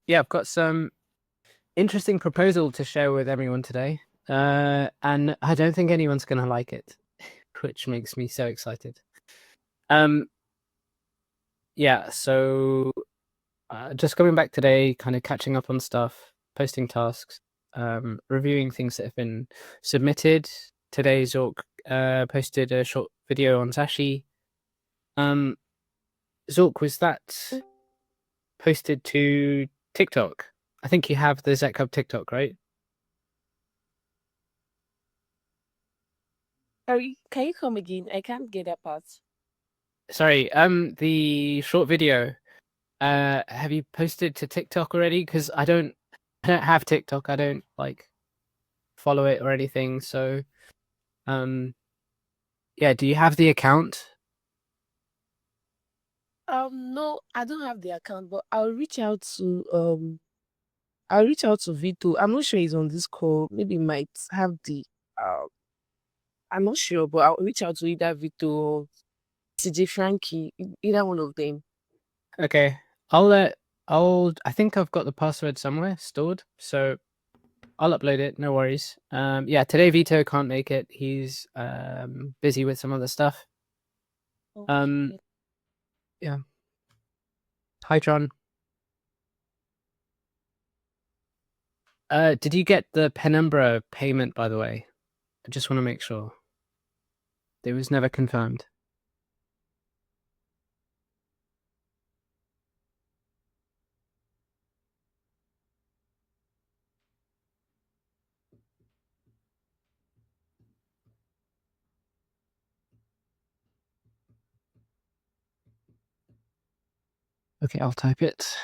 Yeah, I've got some interesting proposal to share with everyone today. And I don't think anyone's gonna like it, which makes me so excited. Um, yeah, so just coming back today, kind of catching up on stuff, posting tasks, reviewing things that have been submitted. Today, Zork posted a short video on Sashi. Um, Zork, was that posted to TikTok? I think you have the ZecHub TikTok, right? Sorry, can you come again? I can't get that part. Sorry, the short video. Have you posted to TikTok already? Because I don't have TikTok. I don't like follow it or anything. So, um, yeah. Do you have the account? No, I don't have the account, but I'll reach out to Vito. I'm not sure he's on this call. Maybe he might have the I'm not sure, but I'll reach out to either Vito or CJ Frankie, either one of them. Okay, I'll let. I think I've got the password somewhere stored, so I'll upload it. No worries. Yeah. Today Vito can't make it. He's busy with some other stuff. Um. Okay. Yeah. Hi, John. Did you get the Penumbra payment, by the way? I just want to make sure. It was never confirmed. Okay, I'll type it.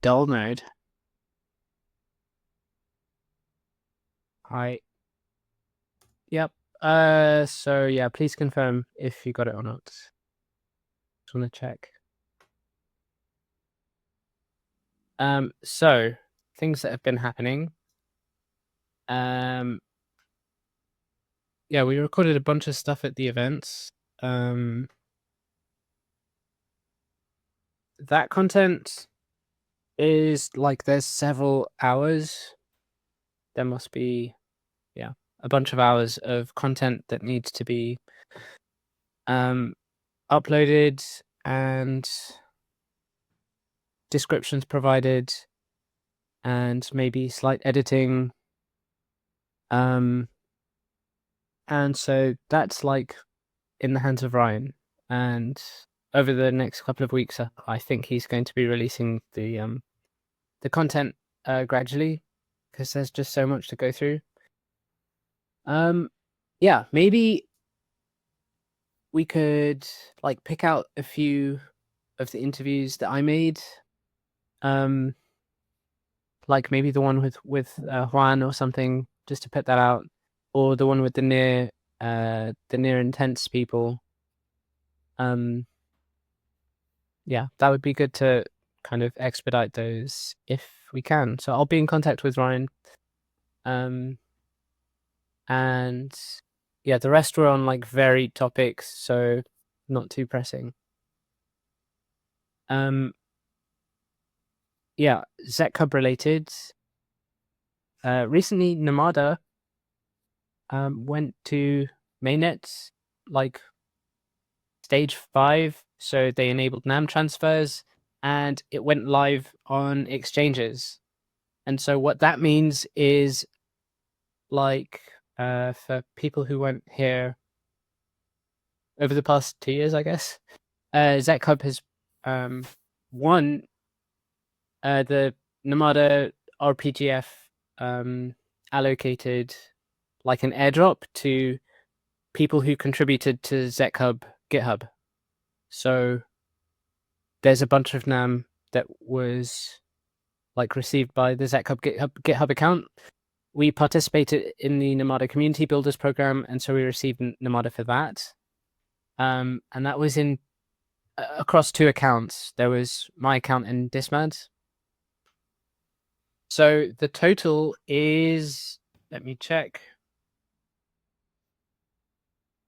Dull mode. Hi. Yep. So yeah, please confirm if you got it or not. Just want to check. So things that have been happening. Um, yeah, we recorded a bunch of stuff at the events. Um, that content is like there's several hours. There must be, yeah, a bunch of hours of content that needs to be uploaded and descriptions provided and maybe slight editing. Um, and so that's like in the hands of Ryan. And over the next couple of weeks, I think he's going to be releasing the content gradually because there's just so much to go through. Yeah, maybe we could like pick out a few of the interviews that I made. Um, like maybe the one with Juan or something, just to put that out, or the one with the near intense people. Um, yeah, that would be good to kind of expedite those if we can. So I'll be in contact with Ryan. Um, and yeah, the rest were on like varied topics, so not too pressing. Um, yeah, ZecHub related. Recently, Namada went to mainnet like stage 5, so they enabled NAM transfers, and it went live on exchanges. And so what that means is like for people who weren't here over the past 2 years, I guess, ZecHub has won the Namada RPGF allocated like an airdrop to people who contributed to ZecHub GitHub. So there's a bunch of NAM that was like received by the ZecHub GitHub account. We participated in the Namada Community Builders program, and so we received Namada for that. And that was in across 2 accounts. There was my account and Dismad. So the total is, let me check.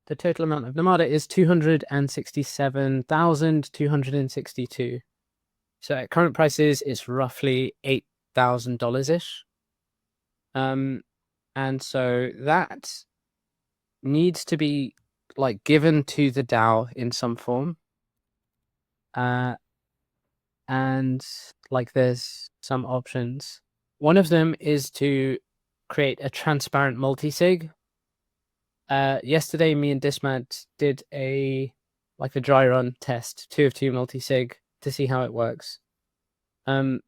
The total amount of Namada is 267,262. So at current prices, it's roughly $8,000 ish. And so that needs to be like given to the DAO in some form. And like there's some options. One of them is to create a transparent multi-sig. Yesterday, me and Dismant did a dry run test, 2 of 2 multi-sig to see how it works. So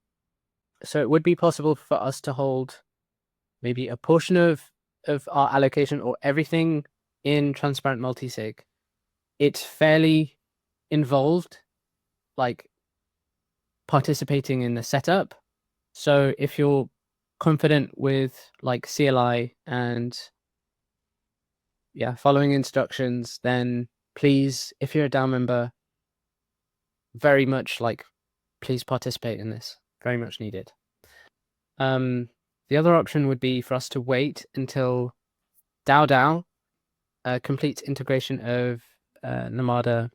it would be possible for us to hold maybe a portion of our allocation or everything in transparent multi-sig. It's fairly involved, like participating in the setup. So if you're confident with like CLI and following instructions, then please, if you're a DAO member, very much please participate in this. Very much needed. The other option would be for us to wait until DAO completes integration of Namada.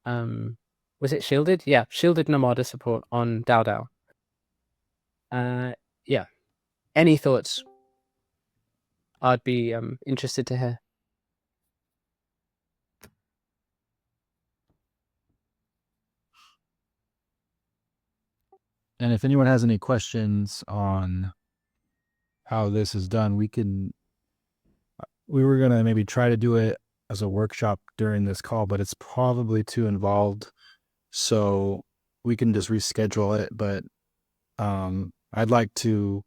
Was it shielded? Yeah, shielded Namada support on DAO. Yeah. Any thoughts? I'd be interested to hear. And if anyone has any questions on how this is done, we were going to maybe try to do it as a workshop during this call, but it's probably too involved. So we can just reschedule it. But I'd like to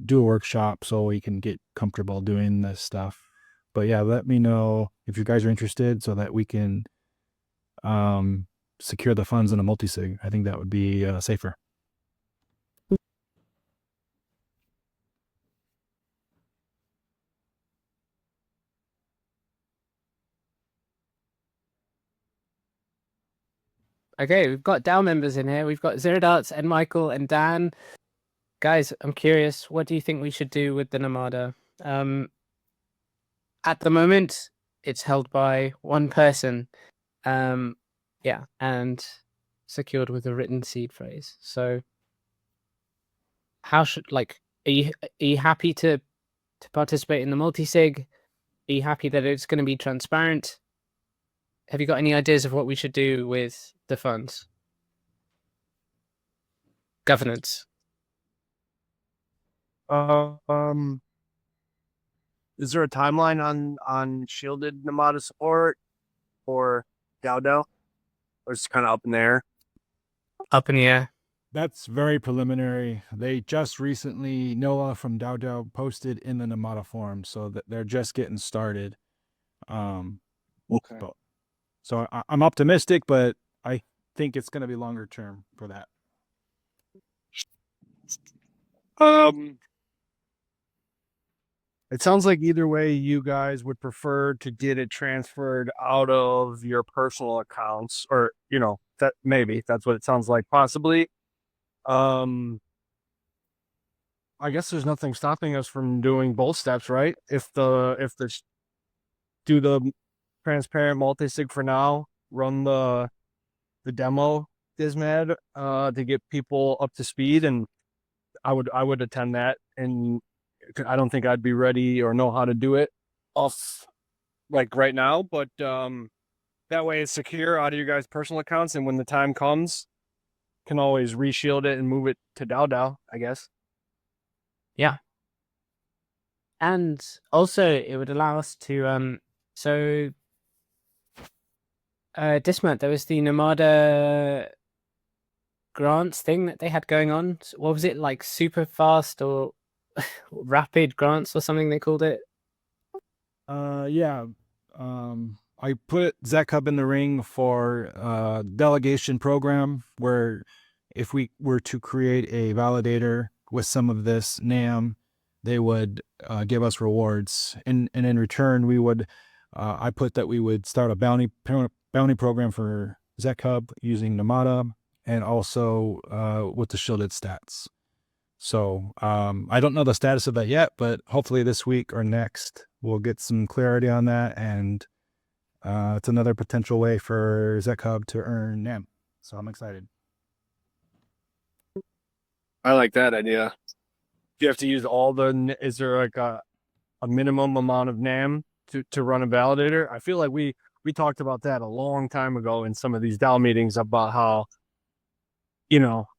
do a workshop so we can get comfortable doing this stuff. But yeah, let me know if you guys are interested so that we can secure the funds in a multi-sig. I think that would be safer. Okay, we've got DAO members in here. We've got Zeradarts and Michael and Dan. Guys, I'm curious, what do you think we should do with the Namada? At the moment, it's held by one person. And secured with a written seed phrase. So how should are you happy to participate in the multi-sig? Are you happy that it's going to be transparent? Have you got any ideas of what we should do with the funds? Governance. Is there a timeline on shielded Namada support or DAO? Or it's kind of up in the air? Up in the air. That's very preliminary. They just recently, Noah from DAO posted in the Namada forum, so that they're just getting started. Okay. So I'm optimistic, but I think it's going to be longer term for that. It sounds like either way you guys would prefer to get it transferred out of your personal accounts, or that maybe that's what it sounds like, possibly. I guess there's nothing stopping us from doing both steps, right? If the do the transparent multi-sig for now, run the demo Dismad to get people up to speed, and I would attend that, and I don't think I'd be ready or know how to do it off right now, but that way it's secure out of your guys' personal accounts, and when the time comes, can always reshield it and move it to DAO, I guess. Yeah. And also it would allow us to Dismount, there was the Namada grants thing that they had going on. What was it, like super fast or rapid grants or something they called it? Yeah. I put ZecHub in the ring for a delegation program where if we were to create a validator with some of this NAM, they would give us rewards. And in return, we would, I put that we would start a bounty program for ZecHub using Namada and also with the shielded stats. So I don't know the status of that yet, but hopefully this week or next we'll get some clarity on that, and it's another potential way for ZecHub to earn NAM. So I'm excited. I like that idea. Do you have to use all the? Is there like a minimum amount of NAM to run a validator? I feel like we talked about that a long time ago in some of these DAO meetings about how,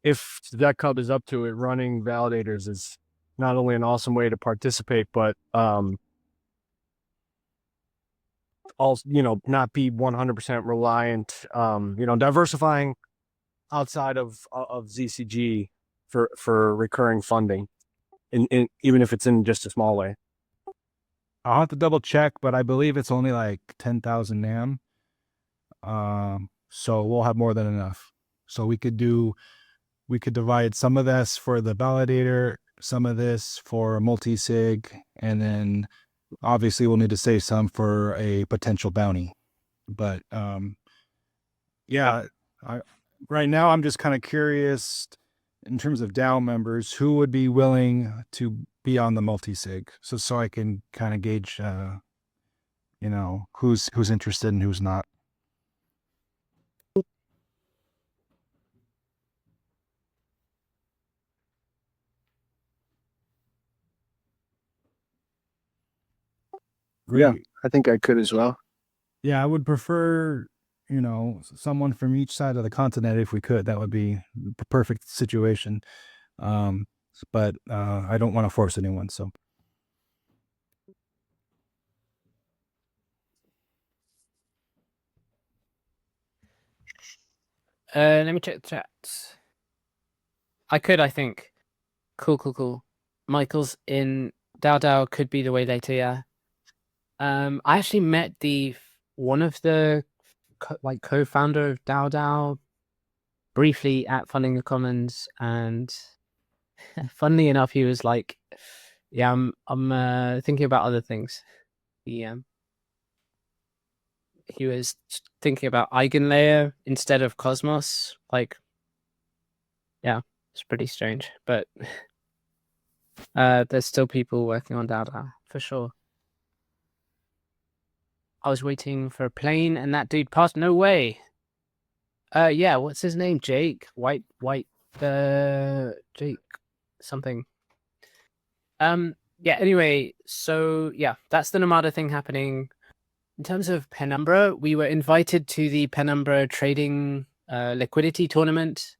if ZecHub is up to it, running validators is not only an awesome way to participate, but also, not be 100% reliant, diversifying outside of ZCG for recurring funding, in even if it's in just a small way. I'll have to double check, but I believe it's only like 10,000 NAM. So we'll have more than enough. So we could divide some of this for the validator, some of this for multi-sig, and then obviously we'll need to save some for a potential bounty. But right now I'm just kind of curious in terms of DAO members who would be willing to be on the multi-sig, so I can kind of gauge who's interested and who's not. Great. Yeah, I think I could as well. Yeah, I would prefer, someone from each side of the continent if we could. That would be the perfect situation. But I don't want to force anyone, so. Let me check the chat. I think. Cool. Michael's in DAO could be the way later, yeah. I actually met one of the co-founder of DAO briefly at Funding the Commons, and funnily enough, he was like, "Yeah, I'm thinking about other things." He was thinking about Eigenlayer instead of Cosmos. Like, yeah, it's pretty strange, but there's still people working on DAO for sure. I was waiting for a plane and that dude passed. No way. Yeah, what's his name? Jake? White, Jake something. Yeah, anyway, so yeah, that's the Nomada thing happening. In terms of Penumbra, we were invited to the Penumbra trading liquidity tournament.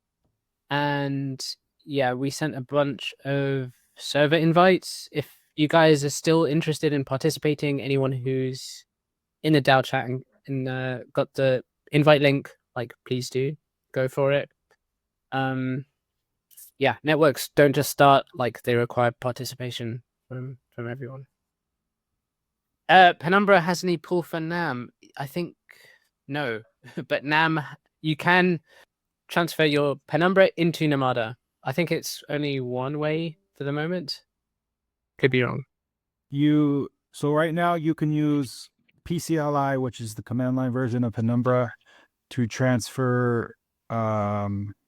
And yeah, we sent a bunch of server invites. If you guys are still interested in participating, anyone who's in the DAO chat and got the invite link, please do go for it. Yeah, networks don't just start, they require participation from everyone. Penumbra has any pool for NAM? I think no, but NAM, you can transfer your Penumbra into Nomada. I think it's only one way for the moment. Could be wrong. So right now you can use PCLI, which is the command line version of Penumbra, to transfer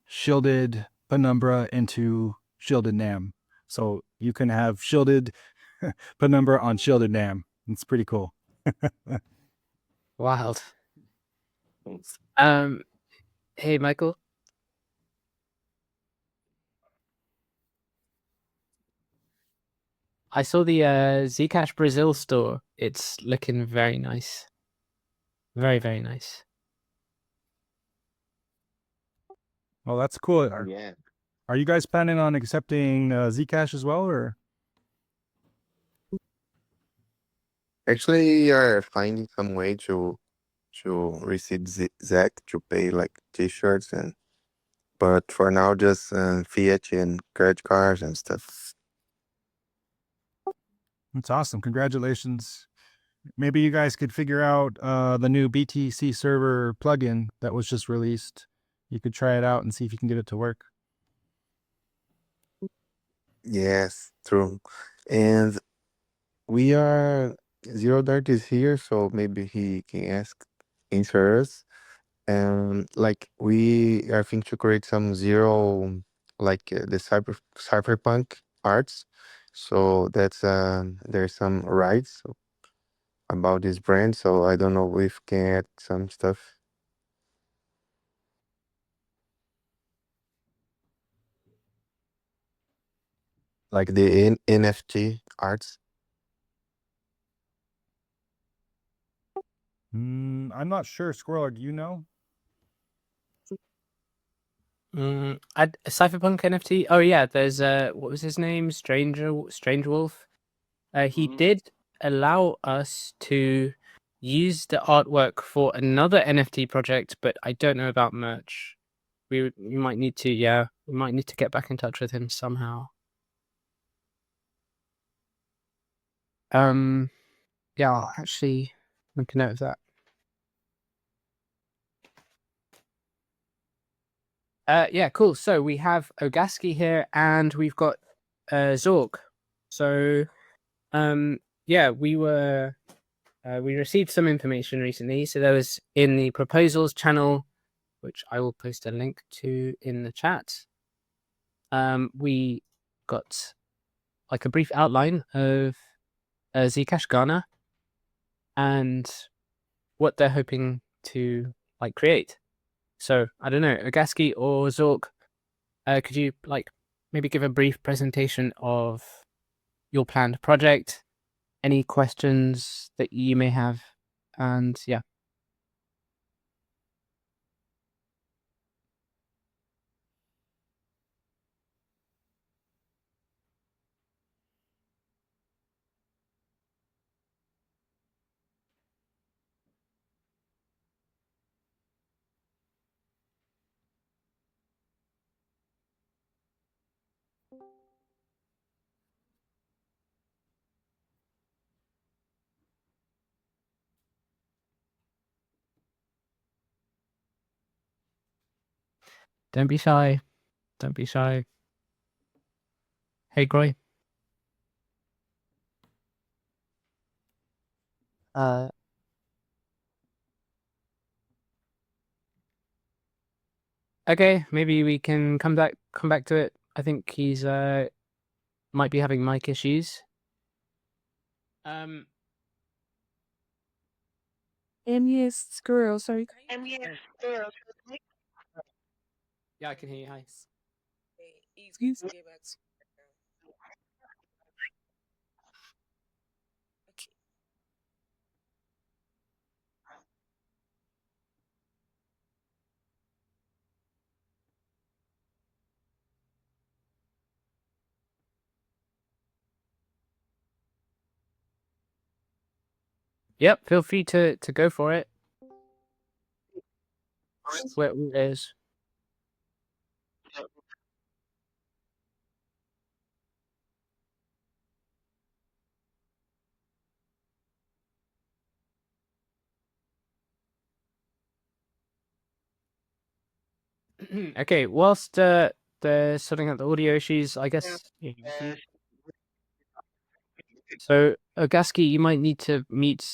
shielded Penumbra into shielded NAM. So you can have shielded Penumbra on shielded NAM. It's pretty cool. Wild. Hey, Michael. I saw the Zcash Brazil store. It's looking very nice. Very, very nice. Well, that's cool. Yeah. Are you guys planning on accepting Zcash as well, or? Actually, are finding some way to receive Zec to pay like t-shirts but for now just fiat and credit cards and stuff. That's awesome. Congratulations. Maybe you guys could figure out the new BTC server plugin that was just released. You could try it out and see if you can get it to work. Yes, true. And we are Zero Dart is here, so maybe he can answer us. And like we are thinking to create some zero like the cyberpunk arts. So that's there's some rights about this brand. So I don't know if can add some stuff. Like the NFT arts. I'm not sure. Squirrel, do you know? Cypherpunk NFT. Oh yeah, there's what was his name? Strange Wolf. He did allow us to use the artwork for another NFT project, but I don't know about merch. We might need to, yeah, we might need to get back in touch with him somehow. Yeah, I'll actually make a note of that. Yeah, cool. So we have Ogaski here, and we've got Zorg. So, yeah, we received some information recently. So there was in the proposals channel, which I will post a link to in the chat. We got like a brief outline of Zcash Ghana and what they're hoping to like create. So I don't know, Ogaski or Zork, could you like maybe give a brief presentation of your planned project, any questions that you may have, and yeah. Don't be shy. Don't be shy. Hey, Groy. Okay, maybe we can come back to it. I think he's might be having mic issues. Yes, Squirrel. Sorry. Yeah, I can hear you. Hi. He's going to get back to you. Okay. Yep, feel free to go for it. Where it is. Okay, whilst they're sorting out the audio issues, I guess. So, Ogaski, you might need to mute,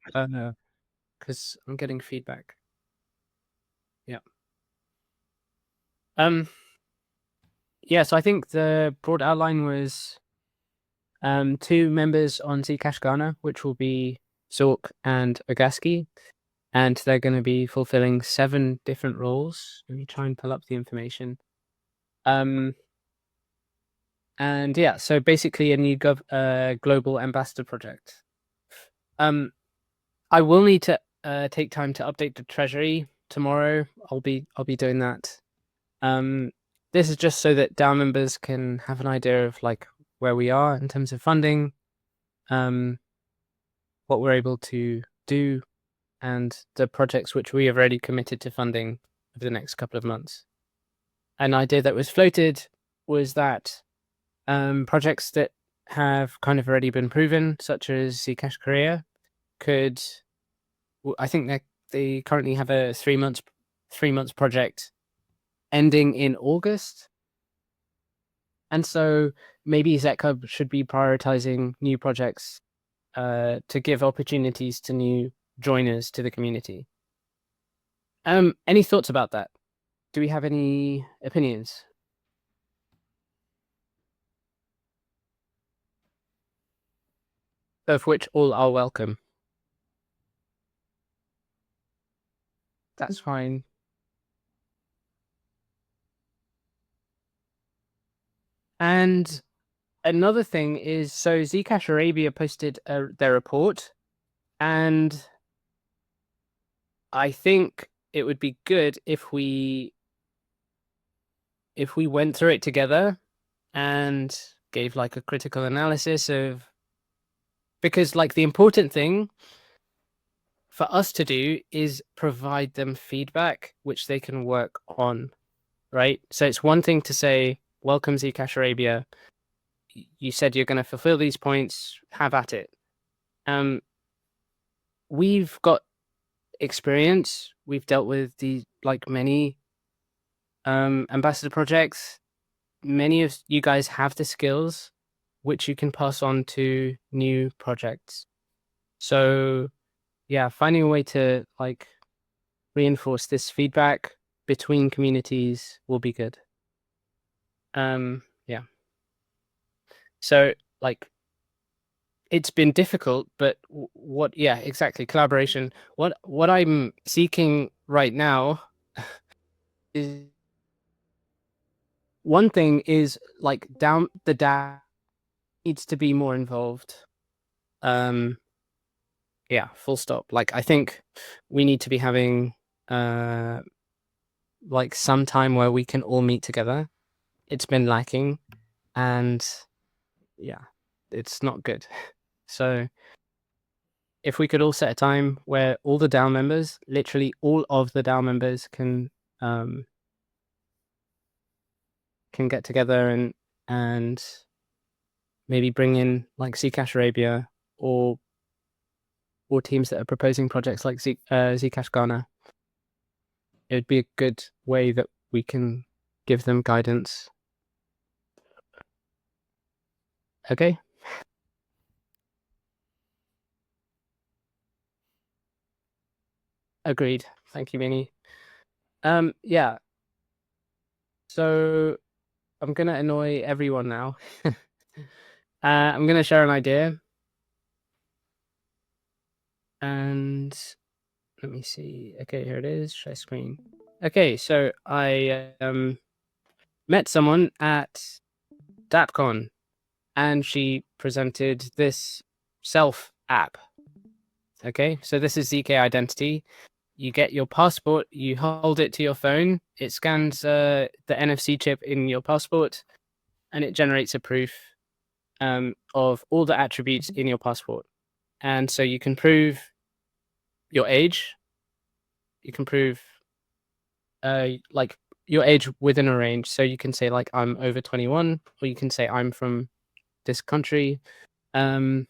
because I'm getting feedback. Yeah. Yeah. So I think the broad outline was, 2 members on Zcash Ghana, which will be Zork and Ogaski, and they're going to be fulfilling 7 different roles. Let me try and pull up the information. And yeah, so basically a new global ambassador project. I will need to take time to update the treasury tomorrow. I'll be doing that. This is just so that DAO members can have an idea of like where we are in terms of funding, what we're able to do, and the projects which we have already committed to funding over the next couple of months. An idea that was floated was that projects that have kind of already been proven, such as Zcash Korea, could. I think they currently have a 3 months project ending in August, and so maybe ZecHub should be prioritizing new projects to give opportunities to new joiners to the community. Any thoughts about that? Do we have any opinions? of which all are welcome. That's fine. And another thing is, so Zcash Arabia posted their report, and I think it would be good if we went through it together and gave like a critical analysis of, because like the important thing for us to do is provide them feedback which they can work on, right? So it's one thing to say, welcome Zcash Arabia, you said you're going to fulfill these points, have at it. We've got experience, we've dealt with the like many ambassador projects. Many of you guys have the skills which you can pass on to new projects. So yeah, finding a way to like reinforce this feedback between communities will be good. Yeah. So like it's been difficult, but what, yeah, exactly, collaboration. What I'm seeking right now is, one thing is like the DAO needs to be more involved. Yeah, full stop. Like I think we need to be having like some time where we can all meet together. It's been lacking, and yeah, it's not good. So if we could all set a time where all the DAO members, literally all of the DAO members, can get together and maybe bring in like Zcash Arabia or teams that are proposing projects like Zcash Ghana, it would be a good way that we can give them guidance. Okay. Agreed. Thank you, Minnie. Yeah. So I'm gonna annoy everyone now. I'm gonna share an idea, and let me see. Okay, here it is. Share screen. Okay, so I met someone at DAppCon, and she presented this self app. Okay, so this is ZK Identity. You get your passport, you hold it to your phone, it scans the NFC chip in your passport, and it generates a proof of all the attributes in your passport. And so you can prove your age, you can prove like your age within a range. So you can say like I'm over 21, or you can say I'm from this country, or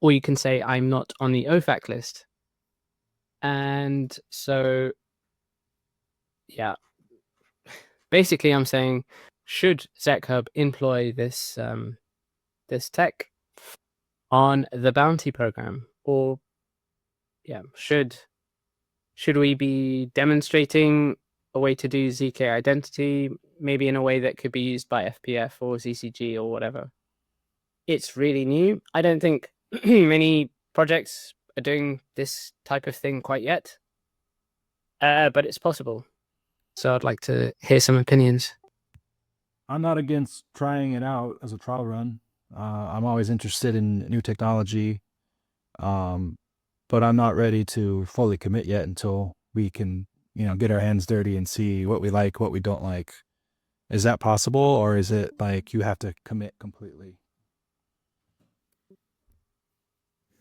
you can say I'm not on the OFAC list. And so yeah, basically I'm saying, should ZecHub employ this this tech on the bounty program, or yeah, should we be demonstrating a way to do ZK identity, maybe in a way that could be used by FPF or ZCG or whatever? It's really new. I don't think many projects are doing this type of thing quite yet, but it's possible. So I'd like to hear some opinions. I'm not against trying it out as a trial run. I'm always interested in new technology, but I'm not ready to fully commit yet until we can, get our hands dirty and see what we like, what we don't like. Is that possible, or is it like you have to commit completely?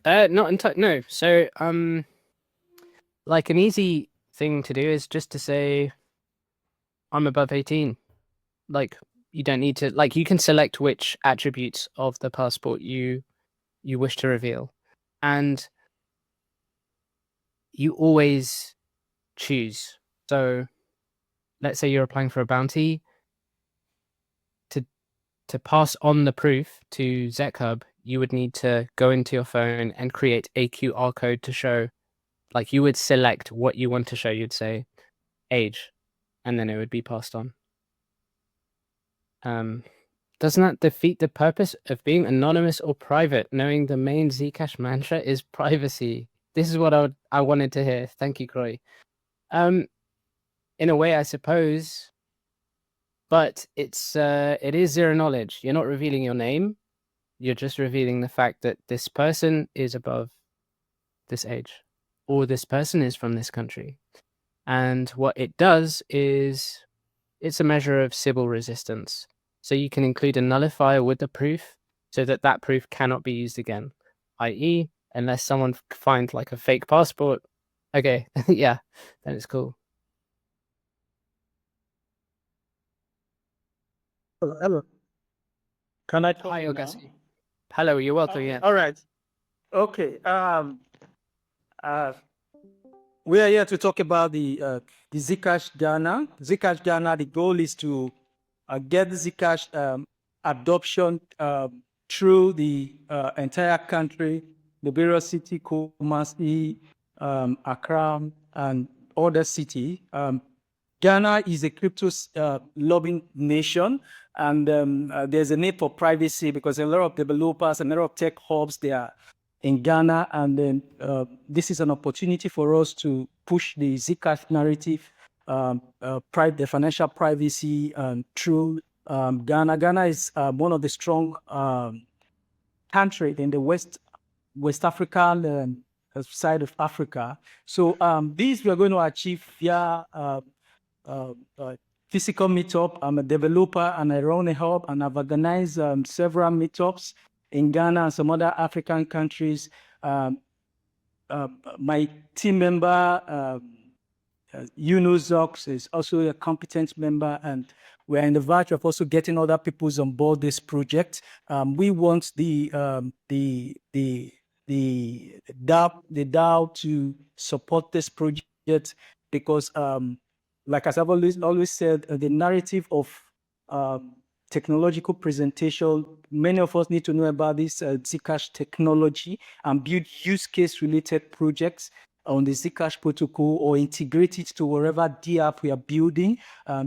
No. So like an easy thing to do is just to say I'm above 18. Like you don't need to, like, you can select which attributes of the passport you wish to reveal, and you always choose. So let's say you're applying for a bounty, to pass on the proof to ZecHub, you would need to go into your phone and create a QR code to show, like you would select what you want to show. You'd say age, and then it would be passed on. doesn't that defeat the purpose of being anonymous or private, knowing the main Zcash mantra is privacy? This is what I wanted to hear. Thank you, Croy. In a way, I suppose, but it is zero knowledge. You're not revealing your name. You're just revealing the fact that this person is above this age, or this person is from this country. And what it does is it's a measure of Sybil resistance. So you can include a nullifier with the proof so that that proof cannot be used again, i.e., unless someone finds like a fake passport. Okay, yeah, then it's cool. Hello. Can I talk Hi, now? Ogasi. Hello, you're welcome. Yeah. All right. Okay. We are here to talk about the Zcash Ghana. Zcash Ghana, the goal is to get the Zcash adoption through the entire country, the various city, Kumasi, Accra, and other city. Ghana is a crypto lobbying nation, and there's a need for privacy because a lot of developers and a lot of tech hubs, they are in Ghana, and then this is an opportunity for us to push the Zcash narrative, the financial privacy through Ghana. Ghana is one of the strong countries in the West African side of Africa. So these we are going to achieve via physical meetup. I'm a developer and I run a hub, and I've organized several meetups in Ghana and some other African countries. My team member, Zox, is also a competent member, and we're in the verge of also getting other peoples on board this project. We want the DAO to support this project because, like as I've always said, the narrative of technological presentation, many of us need to know about this Zcash technology and build use case related projects on the Zcash protocol or integrate it to wherever DApp we are building,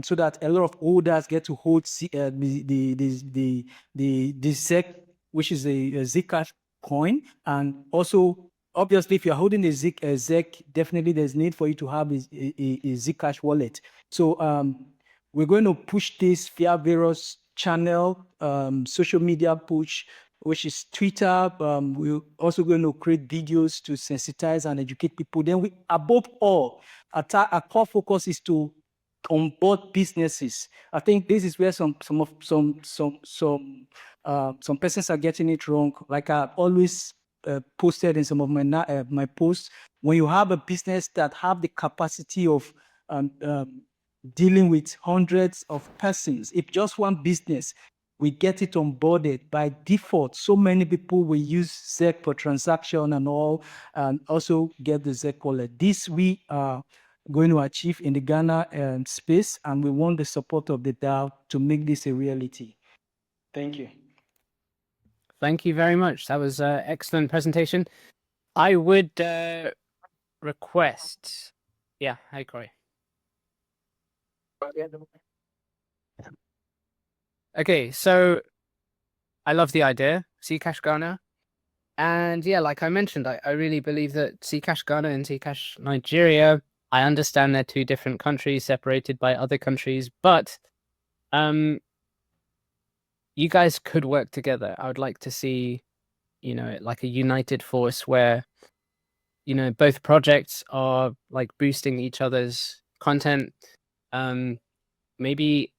so that a lot of holders get to hold the ZEC, which is a Zcash coin. And also, obviously, if you're holding a ZEC, definitely there's need for you to have a Zcash wallet. So we're going to push this via various channel, social media push, which is Twitter. We're also going to create videos to sensitize and educate people. Then above all, our core focus is to onboard businesses. I think this is where some persons are getting it wrong. Like I always posted in some of my posts, when you have a business that have the capacity of dealing with hundreds of persons, if just one business we get it onboarded by default, so many people will use ZEC for transaction and all, and also get the ZEC wallet. This we are going to achieve in the Ghana space, and we want the support of the DAO to make this a reality. Thank you. Thank you very much. That was an excellent presentation. I would request. Yeah, hi, Croy. Okay, so I love the idea, Zcash Ghana. And yeah, like I mentioned, I really believe that Zcash Ghana and Zcash Nigeria, I understand they're two different countries separated by other countries, but you guys could work together. I would like to see, like a united force where, both projects are like boosting each other's content. Maybe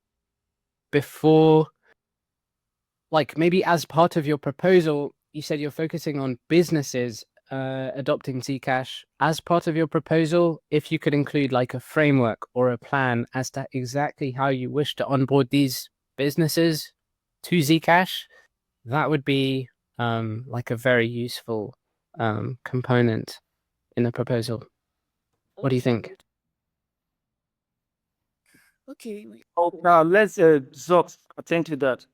before, like maybe as part of your proposal, you said you're focusing on businesses adopting Zcash. As part of your proposal, if you could include like a framework or a plan as to exactly how you wish to onboard these businesses to Zcash, that would be like a very useful component in the proposal. What do you think? Okay. Now let's Zox attend to that.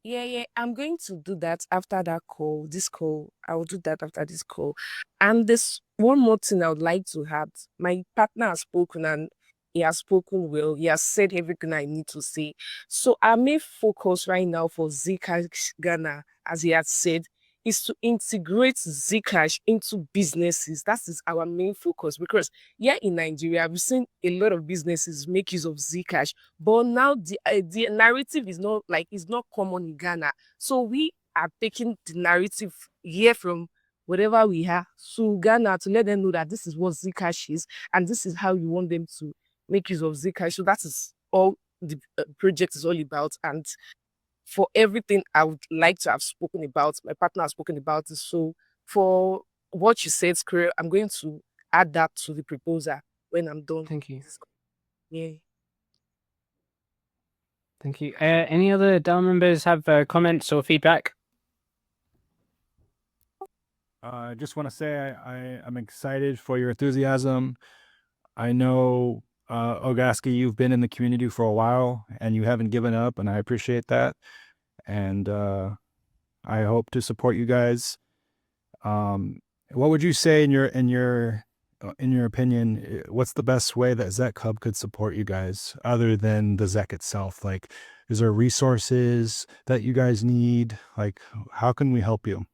Yeah. I'm going to do that after that call. This call, I will do that after this call. And there's one more thing I would like to add. My partner has spoken, and he has spoken well. He has said everything I need to say. So our main focus right now for Zcash Ghana, as he had said, is to integrate Zcash into businesses. That is our main focus, because here in Nigeria, we've seen a lot of businesses make use of Zcash, but now the narrative is not common in Ghana. So we are taking the narrative here from whatever we have to Ghana to let them know that this is what Zcash is and this is how you want them to make use of Zcash. So that is all the project is all about. And for everything I would like to have spoken about, my partner has spoken about it. So for what you said, Square, I'm going to add that to the proposal when I'm done. Thank you. Yeah. Thank you. Any other DAO members have comments or feedback? I just want to say I'm excited for your enthusiasm. I know, Ogaski, you've been in the community for a while and you haven't given up, and I appreciate that. And I hope to support you guys. What would you say in your opinion? What's the best way that ZecHub could support you guys other than the Zec itself? Like, is there resources that you guys need? Like, how can we help you?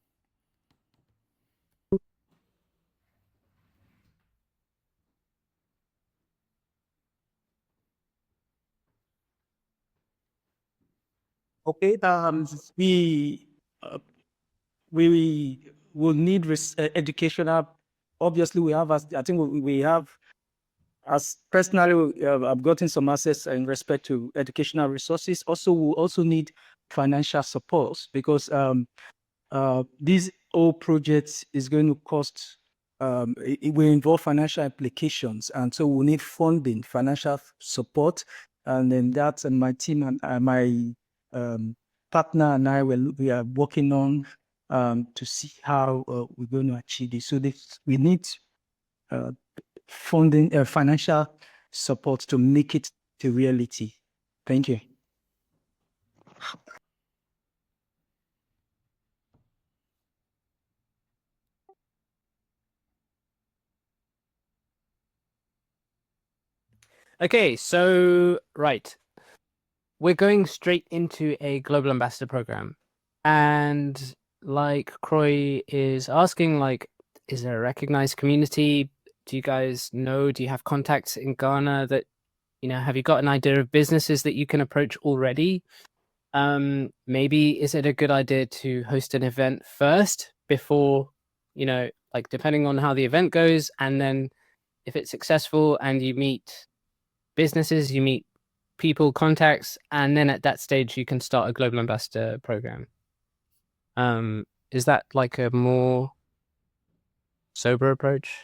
Okay, we will need educational. Obviously, we have, as I think we have, as personally, I've gotten some access in respect to educational resources. Also, we also need financial support, because these whole projects is going to cost. It will involve financial implications, and so we need funding, financial support, and then that, and my team and my partner and I we are working on to see how we're going to achieve this. So we need funding, financial support to make it a reality. Thank you. Okay, so right. We're going straight into a global ambassador program. And like Croy is asking, like, is there a recognized community? Do you guys know? Do you have contacts in Ghana that, have you got an idea of businesses that you can approach already? Maybe is it a good idea to host an event first before, like depending on how the event goes, and then if it's successful and you meet businesses, you meet people, contacts, and then at that stage you can start a global ambassador program. Is that like a more sober approach?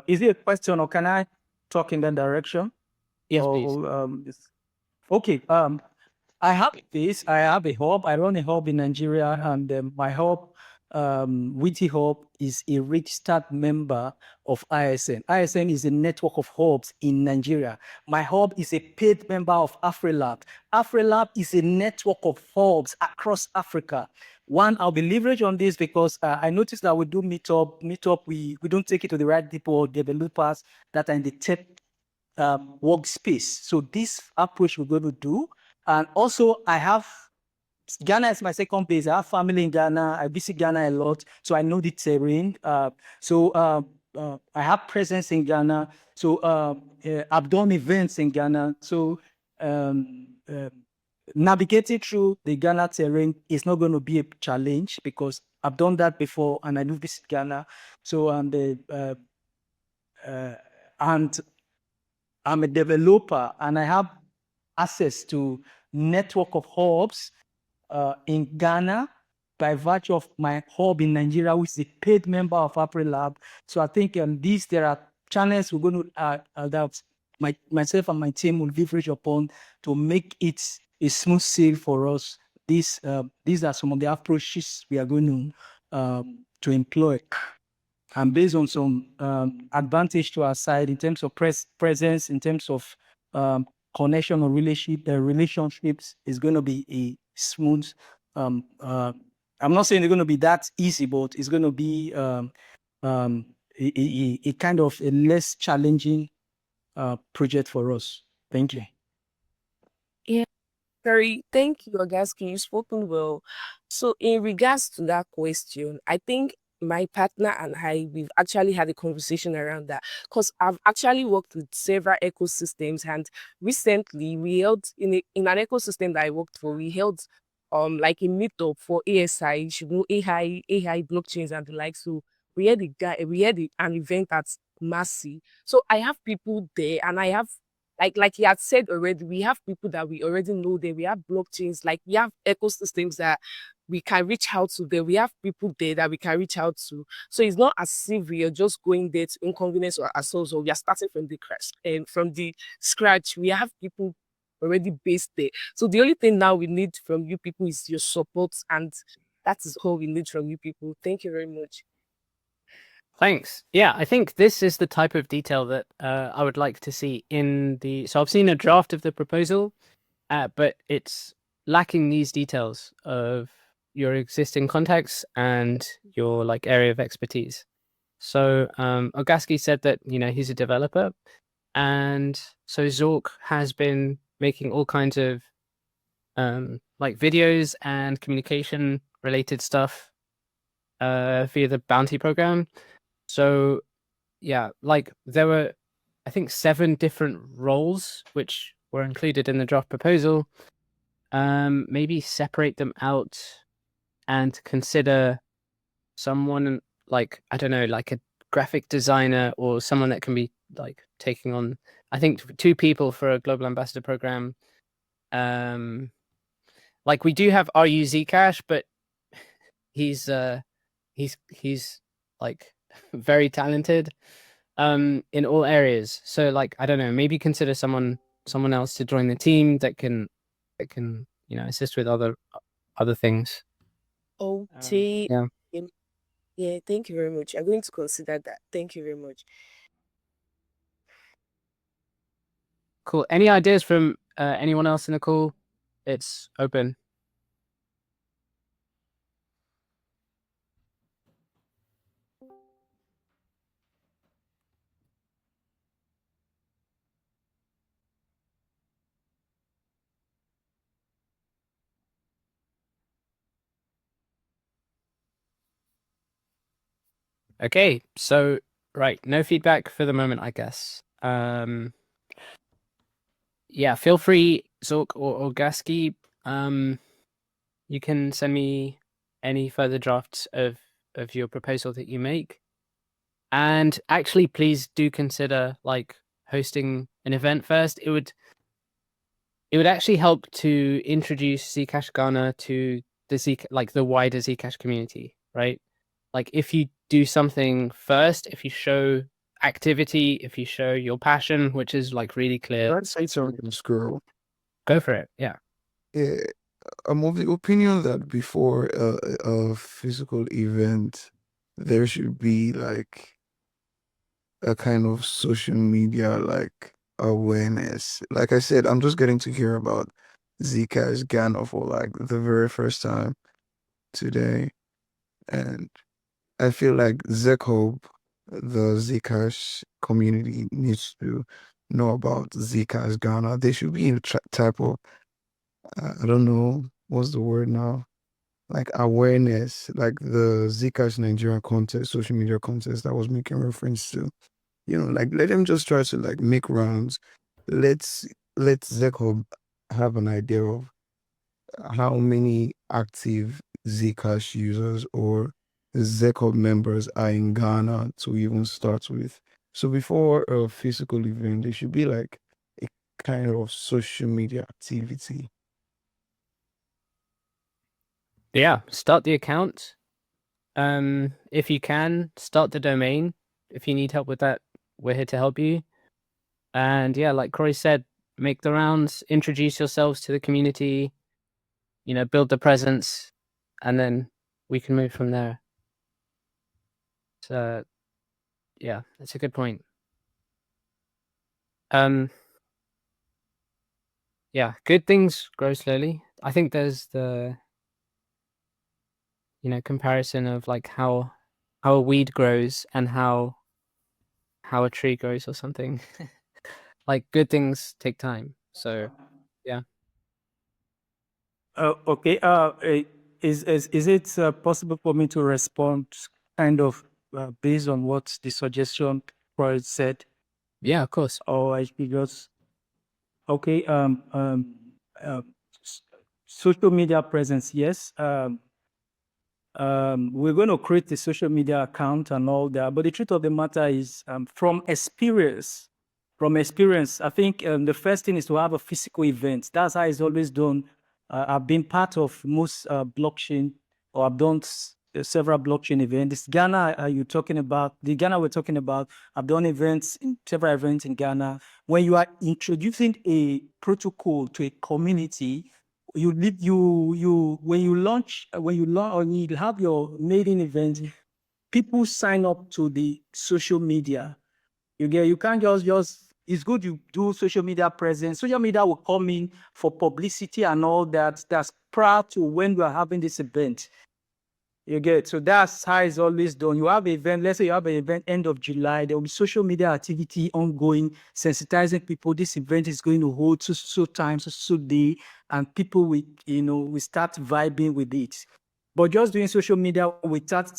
Is it a question, or can I talk in that direction? Yes, please. Okay. I have this. I have a hub. I run a hub in Nigeria, and my hub, Witty Hub, is a registered member of ISN. ISN is a network of hubs in Nigeria. My hub is a paid member of AfriLab. AfriLab is a network of hubs across Africa. One, I'll be leveraged on this because I noticed that we do meetup. We don't take it to the right people or developers that are in the tech workspace. So this approach we're going to do. And also, Ghana is my second place. I have family in Ghana. I visit Ghana a lot, so I know the terrain. I have presence in Ghana. So I've done events in Ghana. So navigating through the Ghana terrain is not going to be a challenge because I've done that before and I do visit Ghana. So and I'm a developer and I have access to network of hubs in Ghana by virtue of my hub in Nigeria, which is a paid member of AfriLab. So I think there are channels we're going to that myself and my team will leverage upon to make it a smooth sail for us. These are some of the approaches we are going to employ. And based on some advantage to our side in terms of presence, in terms of connection or relationships, is going to be a smooth. I'm not saying it's going to be that easy, but it's going to be a a kind of a less challenging project for us. Thank you. Yeah, Very, thank you, Ogaski. You've spoken well. So, in regards to that question, I think my partner and I, we've actually had a conversation around that because I've actually worked with several ecosystems, and recently we held in an ecosystem that I worked for, we held like a meetup for ASI, you should know AI blockchains and the like. So we had an event at Massey. So I have people there, and I have like he had said already, we have people that we already know there. We have blockchains, like we have ecosystems that we can reach out to there. We have people there that we can reach out to. So it's not as if we are just going there to inconvenience ourselves, or we are starting from the crash and from the scratch. We have people already based there. So the only thing now we need from you people is your support, and that is all we need from you people. Thank you very much. Thanks. Yeah, I think this is the type of detail that I would like to see in the. So I've seen a draft of the proposal, but it's lacking these details of your existing contacts and your like area of expertise. So Ogaski said that he's a developer, and so Zork has been making all kinds of like videos and communication related stuff via the bounty program. So yeah, like there were, I think, 7 different roles which were included in the draft proposal. Maybe separate them out and consider someone like, I don't know, like a graphic designer or someone that can be like taking on, I think, 2 people for a global ambassador program. Like we do have RU Zcash, but he's like very talented in all areas. So like I don't know, maybe consider someone else to join the team that can assist with other things. Okay. Yeah. Yeah, thank you very much. I'm going to consider that. Thank you very much. Cool. Any ideas from anyone else in the call? It's open. Okay, so right, no feedback for the moment, I guess. Yeah, feel free, Zork or Gaski. You can send me any further drafts of your proposal that you make, and actually, please do consider like hosting an event first. It would actually help to introduce Zcash Ghana to the wider Zcash community, right? Like if you do something first, if you show activity, if you show your passion, which is like really clear, I'd say something, Screw. go for it. Yeah. Yeah, I'm of the opinion that before a physical event, there should be like a kind of social media like awareness. Like I said, I'm just getting to hear about Zcash Ghana for like the very first time today, and I feel like ZecHub, the Zcash community, needs to know about Zcash Ghana. They should be in a type of I don't know what's the word now, like awareness, like the Zcash Nigeria contest, social media contest that I was making reference to. Like let them just try to like make rounds. Let's let ZecHub have an idea of how many active Zcash users or ZecHub members are in Ghana to even start with. So before a physical event, there should be like a kind of social media activity. Yeah, start the account. If you can, start the domain. If you need help with that, we're here to help you. And yeah, like Corey said, make the rounds, introduce yourselves to the community, build the presence, and then we can move from there. So yeah, that's a good point. Yeah, good things grow slowly. I think there's the comparison of like how a weed grows and how how a tree grows or something. Like good things take time. So yeah. Okay. Is it possible for me to respond kind of based on what the suggestion Troy said, Yeah, of course. or I should just okay? Uh, s- Social media presence, yes. We're going to create a social media account and all that. But the truth of the matter is, from experience, I think the first thing is to have a physical event. That's how it's always done. I've been part of most blockchain, or I've done several blockchain events. This Ghana, you're talking about, the Ghana we're talking about, I've done several events in Ghana. When you are introducing a protocol to a community, when you launch or you have your maiden event, people sign up to the social media. You can't just it's good you do social media presence. Social media will come in for publicity and all that. That's prior to when we are having this event. You get, so that's how it's always done. You have an event, let's say you have an event end of July, there will be social media activity ongoing, sensitizing people. This event is going to hold so time, so day, and people will, we start vibing with it. But just doing social media without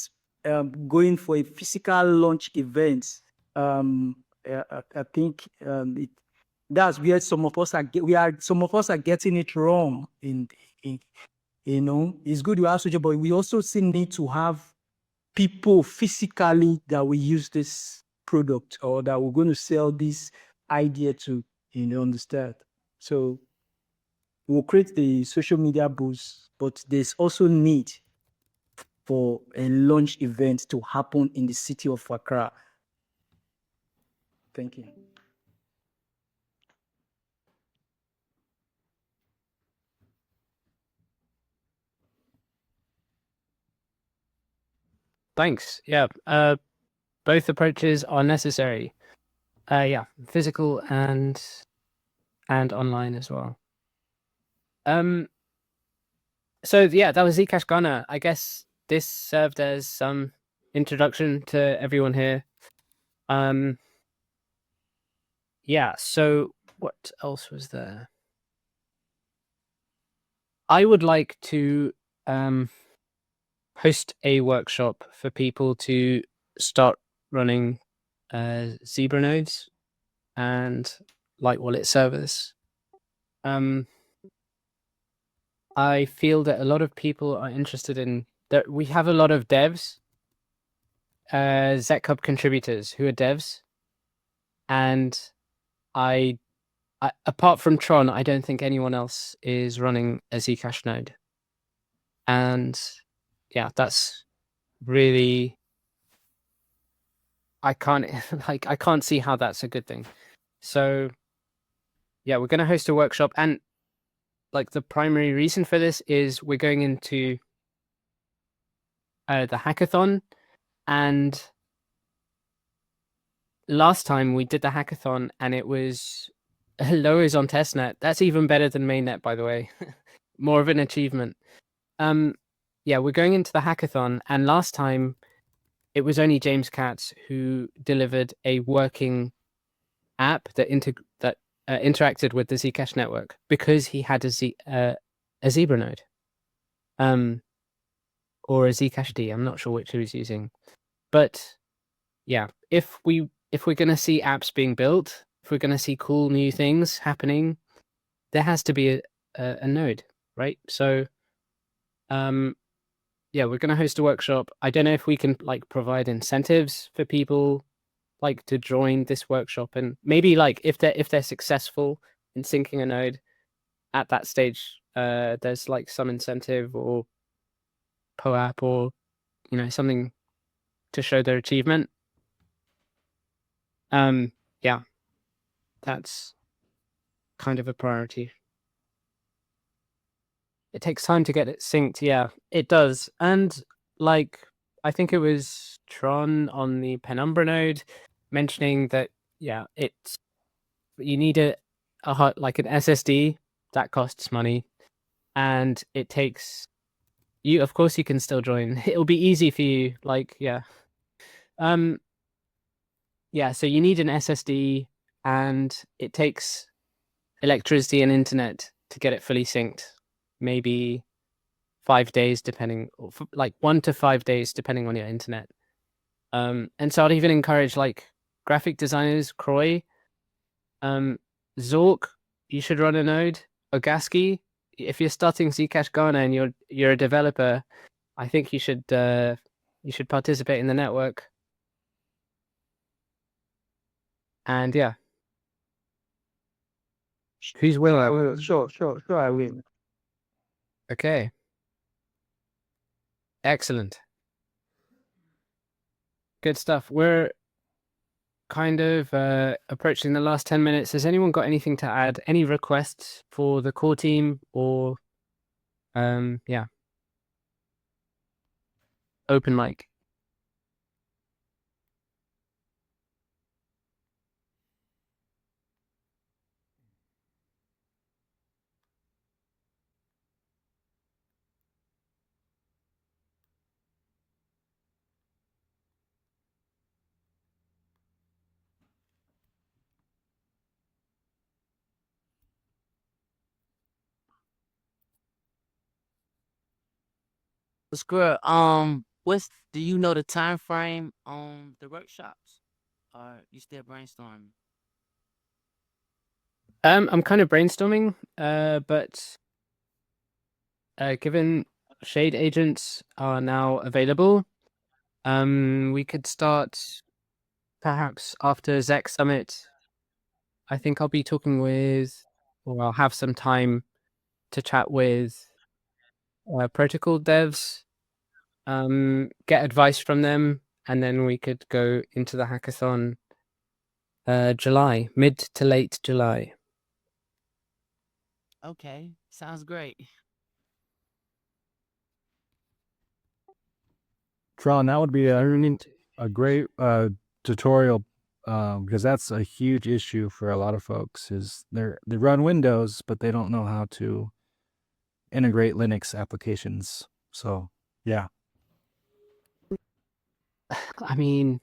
going for a physical launch event, I think that's where some of us are getting it wrong in it's good you have social, but we also still need to have people physically that we use this product or that we're going to sell this idea to, understand. So we'll create the social media boost, but there's also need for a launch event to happen in the city of Accra. Thank you. Thanks. Yeah. Both approaches are necessary. Yeah, physical and online as well. So yeah, that was Zcash Ghana. I guess this served as some introduction to everyone here. Yeah, so what else was there? I would like to host a workshop for people to start running Zebra nodes and light wallet servers. I feel that a lot of people are interested in that. We have a lot of devs, ZecHub contributors who are devs, and I apart from Tron, I don't think anyone else is running a Zcash node. And yeah, that's really I can't I can't see how that's a good thing. So yeah, we're gonna host a workshop, and like the primary reason for this is we're going into the hackathon, and last time we did the hackathon and it was lowers on testnet. That's even better than mainnet, by the way. More of an achievement. Yeah, we're going into the hackathon, and last time it was only James Katz who delivered a working app that interacted with the Zcash network because he had a Zebra node, or a Zcash I'm not sure which he was using, but yeah, if we're going to see apps being built, if we're going to see cool new things happening, there has to be a node, right? So yeah, we're going to host a workshop. I don't know if we can like provide incentives for people like to join this workshop, and maybe like if they're successful in syncing a node at that stage, there's like some incentive or POAP or something to show their achievement. Yeah, that's kind of a priority. It takes time to get it synced. Yeah, it does. And like, I think it was Tron on the Penumbra node mentioning that, yeah, you need like an SSD that costs money, and it takes you. Of course, you can still join. It'll be easy for you. Like, yeah. yeah, so you need an SSD, and it takes electricity and internet to get it fully synced. Maybe 5 days, depending, like 1 to 5 days, depending on your internet. And so I'd even encourage like graphic designers, Croy, Zork, you should run a node. Ogaski, if you're starting Zcash Ghana and you're a developer, I think you should participate in the network. And yeah, who's I willing? will. Sure, I will. Okay, excellent, good stuff. We're kind of approaching the last 10 minutes. Has anyone got anything to add? Any requests for the core team, or yeah, open mic? Square, do you know the time frame on the workshops? Or you still brainstorming? I'm kind of brainstorming, but given shade agents are now available, we could start perhaps after Zec Summit. I think I'll be talking with, or I'll have some time to chat with protocol devs, get advice from them, and then we could go into the hackathon July, mid to late July. Okay, sounds great. Tron, that would be a great tutorial because that's a huge issue for a lot of folks. Is they run Windows, but they don't know how to integrate Linux applications. So yeah, I mean,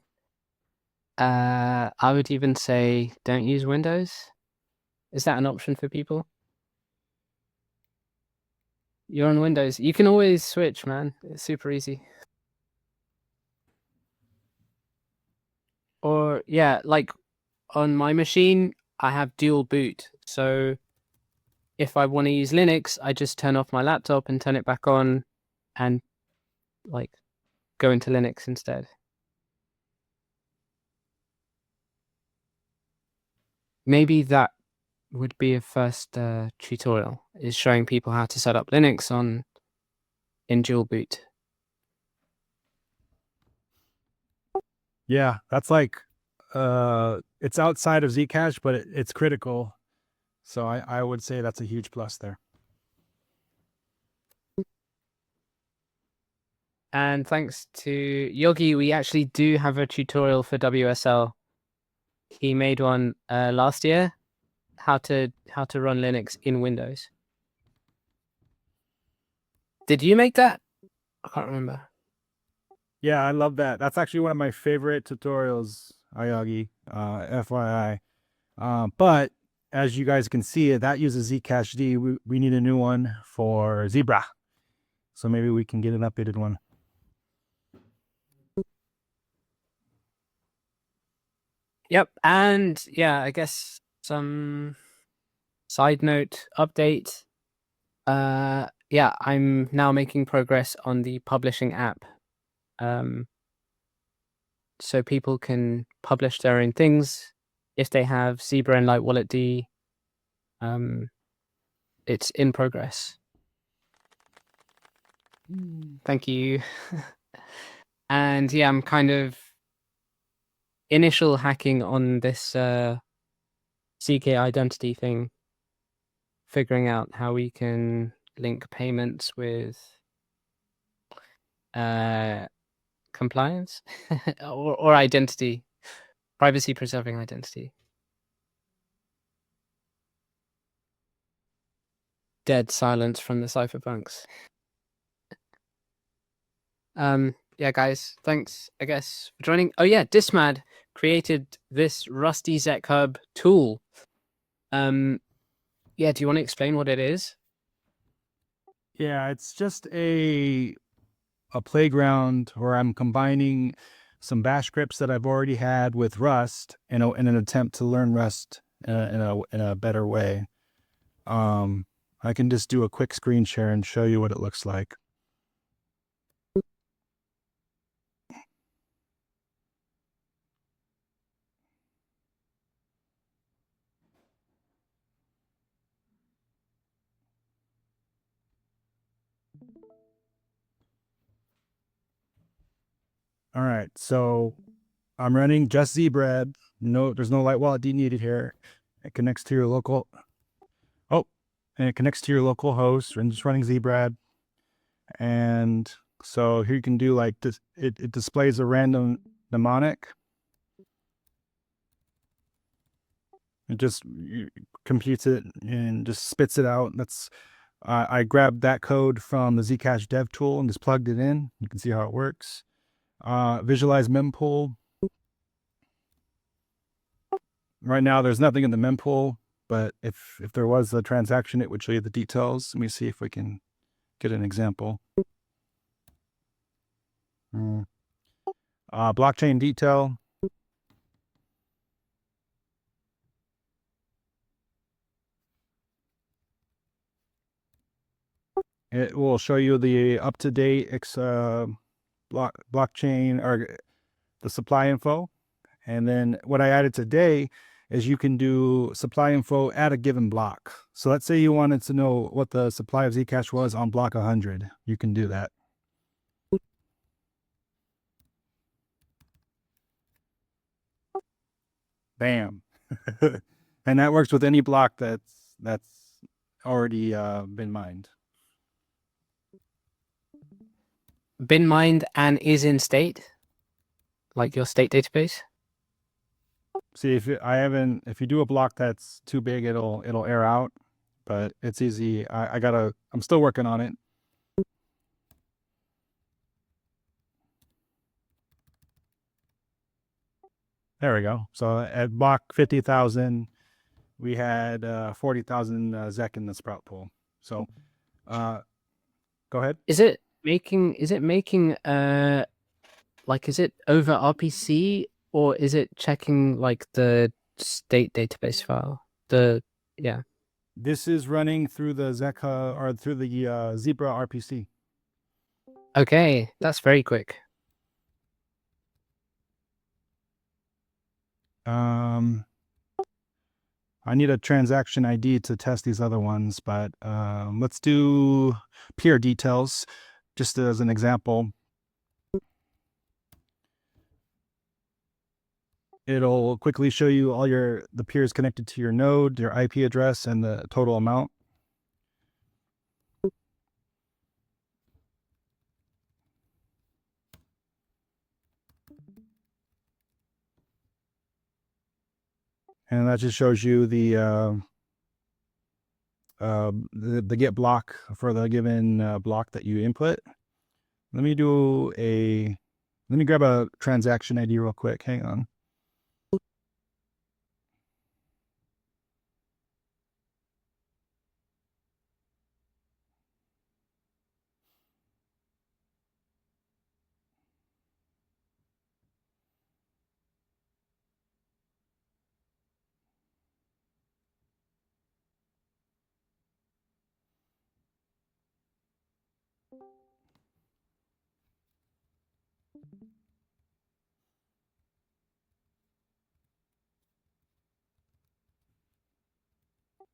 I would even say don't use Windows. Is that an option for people? You're on Windows. You can always switch, man. It's super easy. Or yeah, like on my machine, I have dual boot. So if I want to use Linux, I just turn off my laptop and turn it back on and like go into Linux instead. Maybe that would be a first tutorial, is showing people how to set up Linux in dual boot. yeah, that's like it's outside of Zcash, but it's critical. So I would say that's a huge plus there. And thanks to Yogi, we actually do have a tutorial for WSL. He made one last year, how to run Linux in Windows. Did you make that? I can't remember. Yeah, I love that. That's actually one of my favorite tutorials, Ayagi, FYI. But as you guys can see, that uses Zcashd. We need a new one for Zebra. So maybe we can get an updated one. Yep. And yeah, I guess some side note update. Yeah, I'm now making progress on the publishing app. So people can publish their own things if they have Zebra and Light Wallet D. It's in progress. Thank you. And yeah, I'm kind of initial hacking on this CK identity thing, figuring out how we can link payments with compliance or identity, privacy preserving identity. Dead silence from the cypherpunks. yeah, guys, thanks, I guess, for joining. Oh yeah, Dismad created this Rusty ZecHub tool. Yeah, do you want to explain what it is? Yeah, it's just a playground where I'm combining some bash scripts that I've already had with Rust in an attempt to learn Rust in a better way. I can just do a quick screen share and show you what it looks like. All right, so I'm running just zbrad. No, there's no light wallet D needed here. It connects to your local. Oh, and it connects to your local host. And just running zbrad, and so here you can do like this. It displays a random mnemonic. It just computes it and just spits it out. That's I grabbed that code from the Zcash dev tool and just plugged it in. You can see how it works. Visualize mempool. Right now, there's nothing in the mempool, but if there was a transaction, it would show you the details. Let me see if we can get an example. Blockchain detail. It will show you the up-to-date blockchain or the supply info. And then what I added today is you can do supply info at a given block. So let's say you wanted to know what the supply of Zcash was on block 100. You can do that. Bam. And that works with any block that's already been mined. Been mined and is in state, like your state database. See, if you do a block that's too big, it'll air out, but it's easy. I'm still working on it. There we go. So at block 50,000, we had 40,000 Zec in the Sprout pool. So, go ahead. Is it making like, is it over RPC or is it checking like the state database file? Yeah. This is running through the ZecHub or through the Zebra RPC. Okay, that's very quick. I need a transaction ID to test these other ones, but let's do peer details just as an example. It'll quickly show you all the peers connected to your node, your IP address, and the total amount. And that just shows you the get block for the given block that you input. Let me grab a transaction ID real quick. Hang on.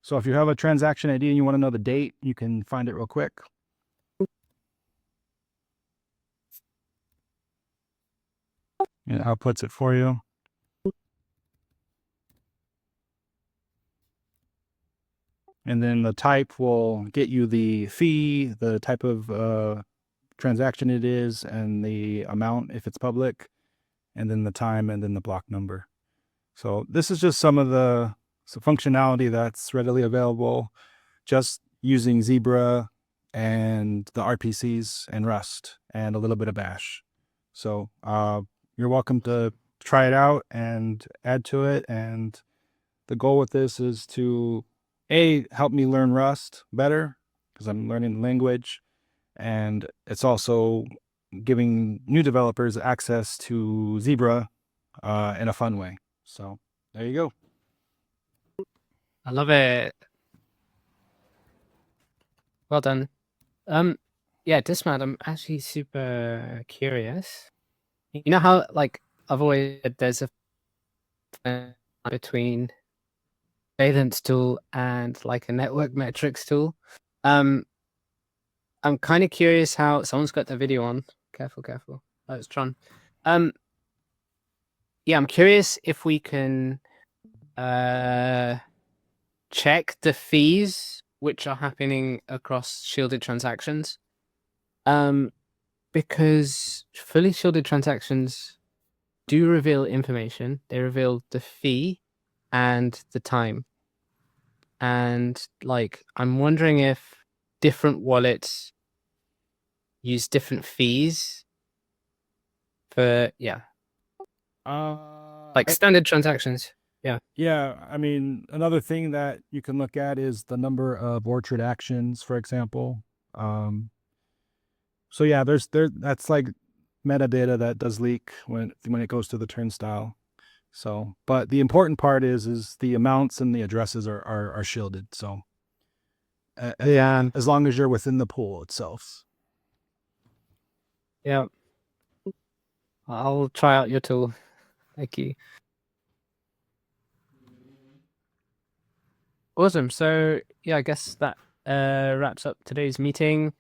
So if you have a transaction ID and you want to know the date, you can find it real quick. It outputs it for you. And then the type will get you the fee, the type of transaction it is, and the amount if it's public, and then the time, and then the block number. So this is just some of the functionality that's readily available just using Zebra and the RPCs and Rust and a little bit of Bash. So you're welcome to try it out and add to it. And the goal with this is to help me learn Rust better because I'm learning the language, and it's also giving new developers access to Zebra in a fun way. So there you go. I love it. Well done. Yeah, Dismount, I'm actually super curious. You know how, like, I've always said there's a between valence tool and like a network metrics tool. I'm kind of curious how someone's got the video on. Careful. Oh, it's Tron. Yeah, I'm curious if we can check the fees which are happening across shielded transactions. Because fully shielded transactions do reveal information. They reveal the fee and the time. And like, I'm wondering if different wallets use different fees for, like standard transactions. Yeah, I mean, another thing that you can look at is the number of orchard actions, for example. So yeah, that's like metadata that does leak when it goes to the turnstile. So, but the important part is the amounts and the addresses are shielded. So, Yeah. as long as you're within the pool itself. Yeah. I'll try out your tool. Thank you. Awesome. So yeah, I guess that wraps up today's meeting.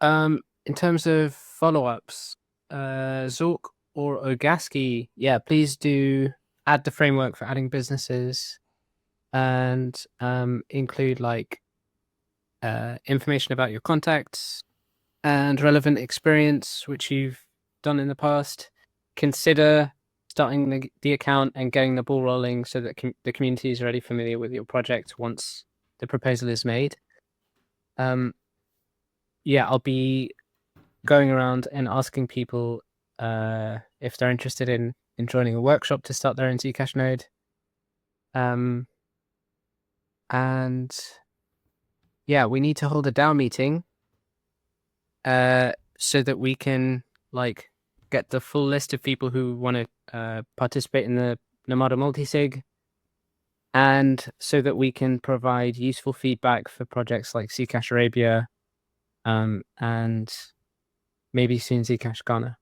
In terms of follow-ups, Zork or Ogaski, yeah, please do add the framework for adding businesses and include like information about your contacts and relevant experience which you've done in the past. Consider starting the account and getting the ball rolling so that the community is already familiar with your project once the proposal is made. Yeah, I'll be going around and asking people if they're interested in joining a workshop to start their own Zcash node. And yeah, we need to hold a DAO meeting so that we can like get the full list of people who want to participate in the Nomada multisig, and so that we can provide useful feedback for projects like Zcash Arabia and maybe soon Zcash Ghana.